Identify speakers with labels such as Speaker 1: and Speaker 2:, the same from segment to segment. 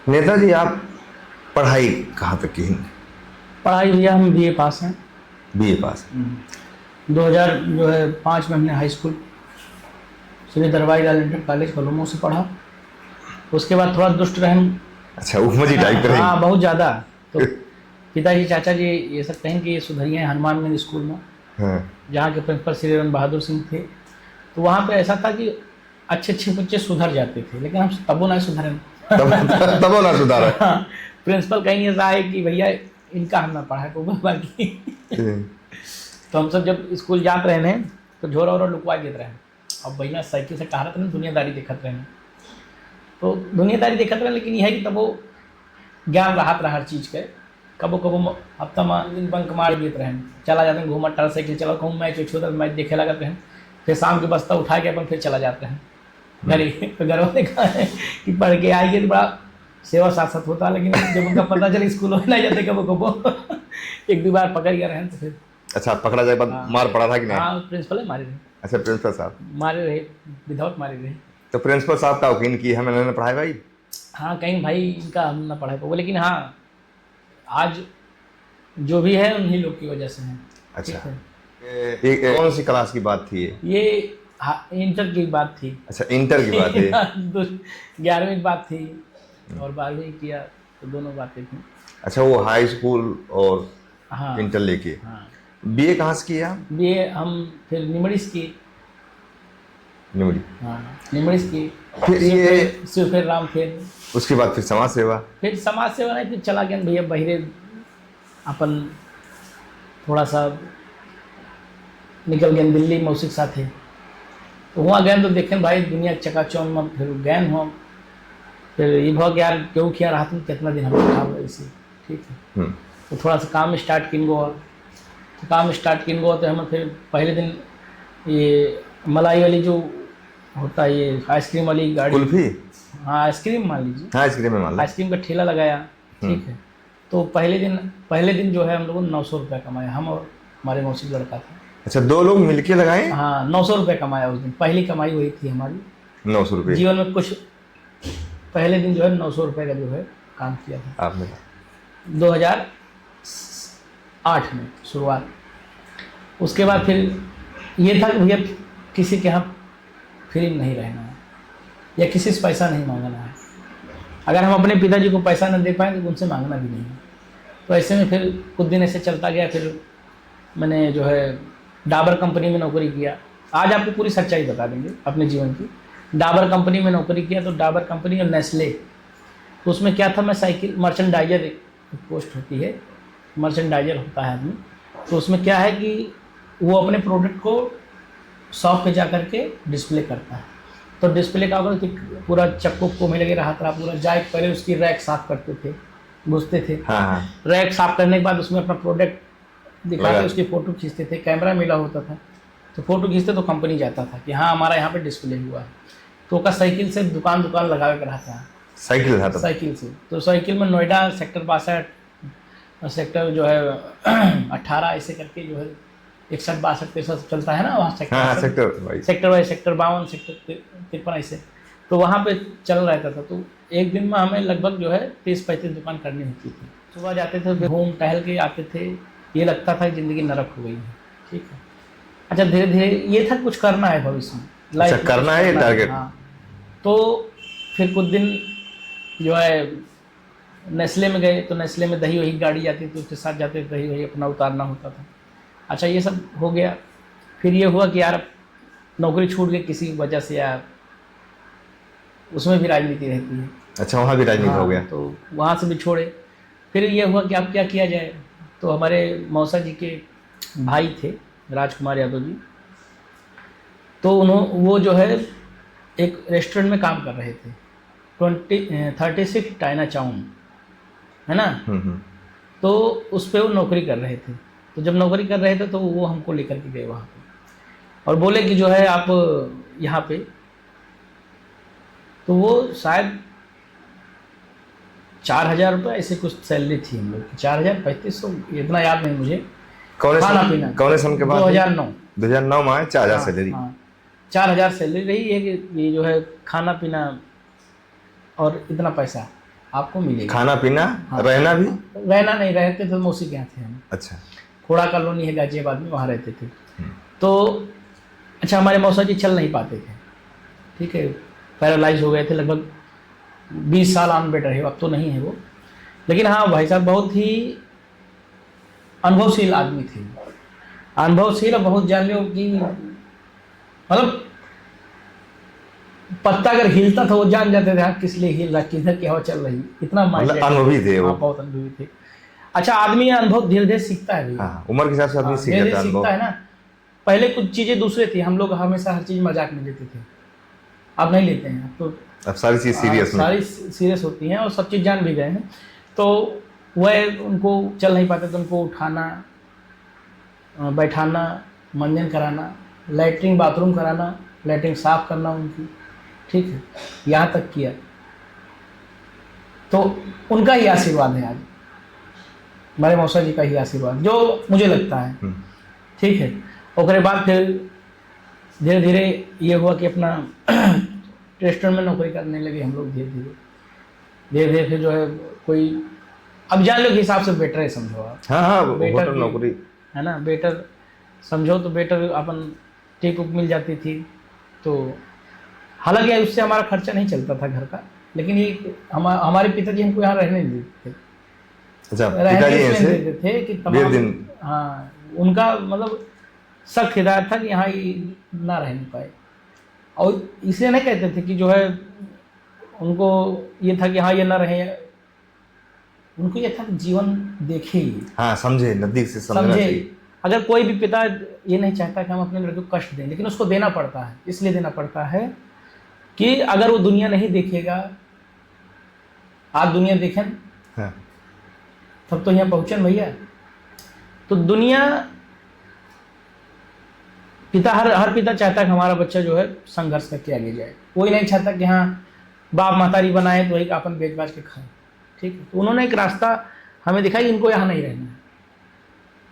Speaker 1: नेताजी, आप पढ़ाई कहाँ तक की?
Speaker 2: पढ़ाई भैया हम बीए पास हैं।
Speaker 1: बीए पास।
Speaker 2: 2000 जो है 5 में हमने हाई स्कूल श्री दरबारी लाल इंटर कॉलेज कलोमो से पढ़ा। उसके बाद थोड़ा दुष्ट रहन।
Speaker 1: अच्छा, उपमजी टाइप का
Speaker 2: हाँ, बहुत ज़्यादा। तो पिताजी चाचा जी ये सब कहें कि ये सुधरिए हनुमानगंज स्कूल में,
Speaker 1: हाँ।
Speaker 2: जहाँ के प्रिंसिपल श्री रन बहादुर सिंह थे। तो वहाँ पे ऐसा था कि अच्छे अच्छे बच्चे सुधर जाते थे, लेकिन हम तबो नहीं सुधरे।
Speaker 1: तब ना सुधारा।
Speaker 2: प्रिंसिपल कहीं ऐसा है कि भैया इनका हम ना पढ़ा को बाकी। तो हम सब जब स्कूल जाते रहे हैं तो झोरा वोरा लुकवा देते रहे। अब भैया साइकिल से कहा रहते ना दुनियादारी देखते रहे, तो दुनियादारी देखते रहे, लेकिन यह है कि तब वो ज्ञान राहत रहा हर चीज़ के। कबो कबो हफ्ता में दिन बंक मार देते रहे, चला जाते हैं घूमा मोटर साइकिल चला कहूँ मैच वैच होता मैच देखे लगते हैं, फिर शाम के बस्ता उठा के अपन फिर चला जाते हैं घर ही। तो घर वाले कहा है कि पढ़ के आइए तो बड़ा सेवा साथ साथ होता, लेकिन जब उनका पता चले स्कूल में नहीं जाते कबो कबो एक दो बार पकड़ गया रहे तो फिर।
Speaker 1: अच्छा, पकड़ा जाए बाद मार पड़ा था कि नहीं?
Speaker 2: हाँ, प्रिंसिपल है मारे रहे।
Speaker 1: अच्छा, प्रिंसिपल साहब
Speaker 2: मारे रहे, विदाउट मारे रहे।
Speaker 1: तो प्रिंसिपल साहब का यकीन की हमें नहीं पढ़ाए भाई?
Speaker 2: हाँ, कहीं भाई इनका हम ना पढ़ाई पाओगे, लेकिन हाँ आज जो भी है उन्हीं लोग की वजह से है।
Speaker 1: अच्छा, एक कौन सी क्लास की बात थी
Speaker 2: ये इंटर की बात थी।
Speaker 1: अच्छा, इंटर की बात है।
Speaker 2: 11वीं की बात थी और 12वीं किया, तो दोनों बातें थी।
Speaker 1: अच्छा, वो हाई स्कूल और
Speaker 2: हाँ,
Speaker 1: इंटर लेके।
Speaker 2: हाँ।
Speaker 1: बीए कहाँ से किया?
Speaker 2: बीए हम फिर निमड़िस की।
Speaker 1: निमड़ी।
Speaker 2: हाँ, निमड़िस की।
Speaker 1: फिर ये
Speaker 2: फिर राम, फिर
Speaker 1: उसके बाद फिर समाज सेवा।
Speaker 2: फिर समाज सेवा नहीं, फिर चला गया भैया बहिरे अपन थोड़ा सा निकल गए दिल्ली मौसी के साथ है। तो वहाँ गए तो देखें भाई दुनिया चकाचौंध में, फिर गए हुआ फिर ये भाग यार क्यों किया रहा तुम कितना दिन हम खा इसे, ठीक है। तो थोड़ा सा काम स्टार्ट किन गो, तो काम स्टार्ट किन गो तो हम फिर पहले दिन ये मलाई वाली जो होता है ये आइसक्रीम वाली गाड़ी,
Speaker 1: कुल्फी।
Speaker 2: हाँ, आइसक्रीम मान लीजिए,
Speaker 1: हाँ, आइसक्रीम में मान लो।
Speaker 2: आइसक्रीम का ठेला लगाया, ठीक है। तो पहले दिन जो है हम लोगों ने 900 रुपया कमाया, हम और हमारे मौसी लड़का था।
Speaker 1: अच्छा, दो लोग मिलके लगाए?
Speaker 2: हाँ, 900 रुपया कमाया उस दिन, पहली कमाई वही थी हमारी
Speaker 1: 900 रुपये
Speaker 2: जीवन में। कुछ पहले दिन जो है 900 रुपये का जो है काम किया था
Speaker 1: आपने।
Speaker 2: 2008 में शुरुआत। उसके बाद फिर ये था कि भैया किसी के यहाँ फ्री नहीं रहना है या किसी से पैसा नहीं मांगना है। अगर हम अपने पिताजी को पैसा न दे पाएँ तो उनसे मांगना भी नहीं है। तो ऐसे में फिर कुछ दिन ऐसे चलता गया। फिर मैंने जो है डाबर कंपनी में नौकरी किया। आज आपको पूरी सच्चाई बता देंगे अपने जीवन की। डाबर कंपनी में नौकरी किया, तो डाबर कंपनी और नेस्ले, तो उसमें क्या था, मैं साइकिल मर्चेंडाइजर, एक पोस्ट होती है, मर्चेंडाइजर होता है आदमी। तो उसमें क्या है कि वो अपने प्रोडक्ट को शॉप पे जा करके डिस्प्ले करता है। तो डिस्प्ले का होगा कि पूरा चक्कू को में लगे रहा था, पूरा जाए पहले उसकी रैक साफ करते थे, घुसते थे।
Speaker 1: हाँ।
Speaker 2: रैक साफ करने के बाद उसमें अपना प्रोडक्ट दिखा के उसकी फ़ोटो खींचते थे, कैमरा मिला होता था, तो फ़ोटो खींचते तो कंपनी जाता था कि हाँ हमारा यहाँ पे डिस्प्ले हुआ है। तो का साइकिल से दुकान लगा के रहा था,
Speaker 1: साइकिल था तब?
Speaker 2: साइकिल से। तो साइकिल में नोएडा सेक्टर 62 सेक्टर जो है 18 ऐसे करके जो है 61 62 63 चलता है ना वहाँ सेक्टर।
Speaker 1: हाँ, सेक्टर
Speaker 2: वाइज सेक्टर 52 सेक्टर 53 ऐसे। तो वहाँ पे चल रहता था। तो एक दिन में हमें लगभग जो है 30-35 दुकान करनी होती थी। सुबह जाते थे, घूम टहल के आते थे, ये लगता था कि ज़िंदगी नरक हो गई है, ठीक है। अच्छा, धीरे धीरे ये था कुछ करना है भविष्य में,
Speaker 1: अच्छा, करना है टारगेट।
Speaker 2: हाँ। तो फिर कुछ दिन जो है नेस्ले में गए, तो नेस्ले में दही वही गाड़ी जाती थी, उसके साथ जाते थे, दही वही अपना उतारना होता था। अच्छा, ये सब हो गया। फिर ये हुआ कि यार नौकरी छूट गई किसी वजह से, यार उसमें भी राजनीति रहती है।
Speaker 1: अच्छा, वहाँ भी राजनीति हो गया।
Speaker 2: तो वहाँ से भी छोड़े। फिर ये हुआ कि अब क्या किया जाए। तो हमारे मौसा जी के भाई थे राजकुमार यादव जी, तो वो जो है एक रेस्टोरेंट में काम कर रहे थे, 36 टाइना चाउन है ना। तो उस पर वो नौकरी कर रहे थे। तो जब नौकरी कर रहे थे तो वो हमको लेकर के गए वहाँ पे और बोले कि जो है आप यहाँ पे, तो वो शायद 4000 रुपये ऐसे कुछ सैलरी थी हम लोग की, 4000-3500, इतना याद नहीं मुझे। खाना पीना
Speaker 1: कौन सन के बाद? 2009 में आए 4000 सैलरी।
Speaker 2: हाँ, 4000 सैलरी रही है कि ये जो है खाना पीना और इतना पैसा। आपको मिलेगी।
Speaker 1: खाना पीना,
Speaker 2: हाँ।
Speaker 1: रहना भी?
Speaker 2: रहना नहीं, रहते थे मौसी के यहाँ थे हम।
Speaker 1: अच्छा।
Speaker 2: खोड़ा कॉलोनी है गाजियाबाद में, वहाँ रहते थे। तो अच्छा, हमारे मौसा जी चल नहीं पाते थे, ठीक है, पैरालाइज हो गए थे, लगभग 20 साल ऑन बेड रहे, अब तो नहीं है वो। लेकिन हाँ भाई साहब बहुत ही अनुभवशील आदमी थे, अनुभवशील, बहुत जान लो कि मतलब पत्ता अगर हिलता था वो जान जाते थे हाँ किस लिए हिल रहा, किधर की हवा चल रही, इतना
Speaker 1: मतलब अनुभवी थे वो।
Speaker 2: हाँ, बहुत अनुभवी थे। अच्छा, आदमी अनुभव धीरे धीरे सीखता है भैया।
Speaker 1: हाँ, उम्र के हिसाब से आदमी सीख
Speaker 2: धीरे
Speaker 1: जाता
Speaker 2: धीरे
Speaker 1: है
Speaker 2: सीखता है ना। पहले कुछ चीज़ें दूसरे थी, हम लोग हमेशा हर चीज़ मजाक में लेते थे, अब नहीं लेते हैं, अब तो
Speaker 1: अब सारी चीज़ सीरियस में,
Speaker 2: सारी सीरियस होती हैं और सब चीज़ जान भी गए हैं। तो वह उनको चल नहीं पाते तो उनको उठाना, बैठाना, मंजन कराना, लैट्रिन बाथरूम कराना, लैट्रिन साफ करना उनकी, ठीक है, यहाँ तक किया। तो उनका ही आशीर्वाद है आज, हमारे मौसा जी का ही आशीर्वाद जो मुझे लगता है, ठीक है। उसके बाद फिर धीरे धीरे ये हुआ कि अपना रेस्टोरेंट में नौकरी करने लगे हम लोग, धीरे धीरे फिर जो है कोई, अब जान लो के हिसाब से बेटर है समझो आप।
Speaker 1: हाँ हाँ,
Speaker 2: बेटर
Speaker 1: होटल नौकरी
Speaker 2: है ना, बेटर समझो तो बेटर अपन टिक उक मिल जाती थी। तो हालांकि उससे हमारा खर्चा नहीं चलता था घर का, लेकिन ये हमारे पिताजी हमको यहाँ रहने नहीं देते थे।
Speaker 1: अच्छा,
Speaker 2: रहने
Speaker 1: पिताजी
Speaker 2: इसलिए
Speaker 1: ऐसे
Speaker 2: नहीं देते थे कि
Speaker 1: डेढ़
Speaker 2: तमाम,
Speaker 1: दिन?
Speaker 2: हाँ, उनका मतलब सख्त हिदायत था कि यहाँ ये ना रह नहीं पाए, और इसलिए नहीं कहते थे कि जो है उनको ये था कि हाँ ये ना रहे, उनको ये था कि जीवन देखे ही,
Speaker 1: हाँ, समझे, नजदीक से समझना
Speaker 2: समझे।
Speaker 1: चाहिए।
Speaker 2: अगर कोई भी पिता ये नहीं चाहता कि हम अपने लड़के को कष्ट दें, लेकिन उसको देना पड़ता है, इसलिए देना पड़ता है कि अगर वो दुनिया नहीं देखेगा, आज दुनिया देखें
Speaker 1: हाँ।
Speaker 2: तब तो यहाँ पहुँचन भैया। तो दुनिया, पिता हर पिता चाहता है कि हमारा बच्चा जो है संघर्ष करके आगे जाए, कोई नहीं चाहता कि हाँ बाप महतारी बनाए तो वही अपन बेच बाच के खाएं, ठीक है। तो उन्होंने एक रास्ता हमें दिखाई, इनको यहाँ नहीं रहना है।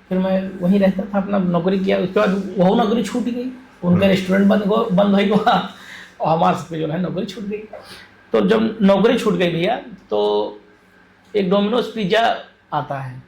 Speaker 2: फिर मैं वहीं रहता था, अपना नौकरी किया, उसके बाद वह नौकरी छूट गई, उनका रेस्टोरेंट बंद हुई वहाँ, और हमारे से जो है नौकरी छूट गई। तो जब नौकरी छूट गई भैया, तो एक डोमिनोज पिज्ज़ा आता है,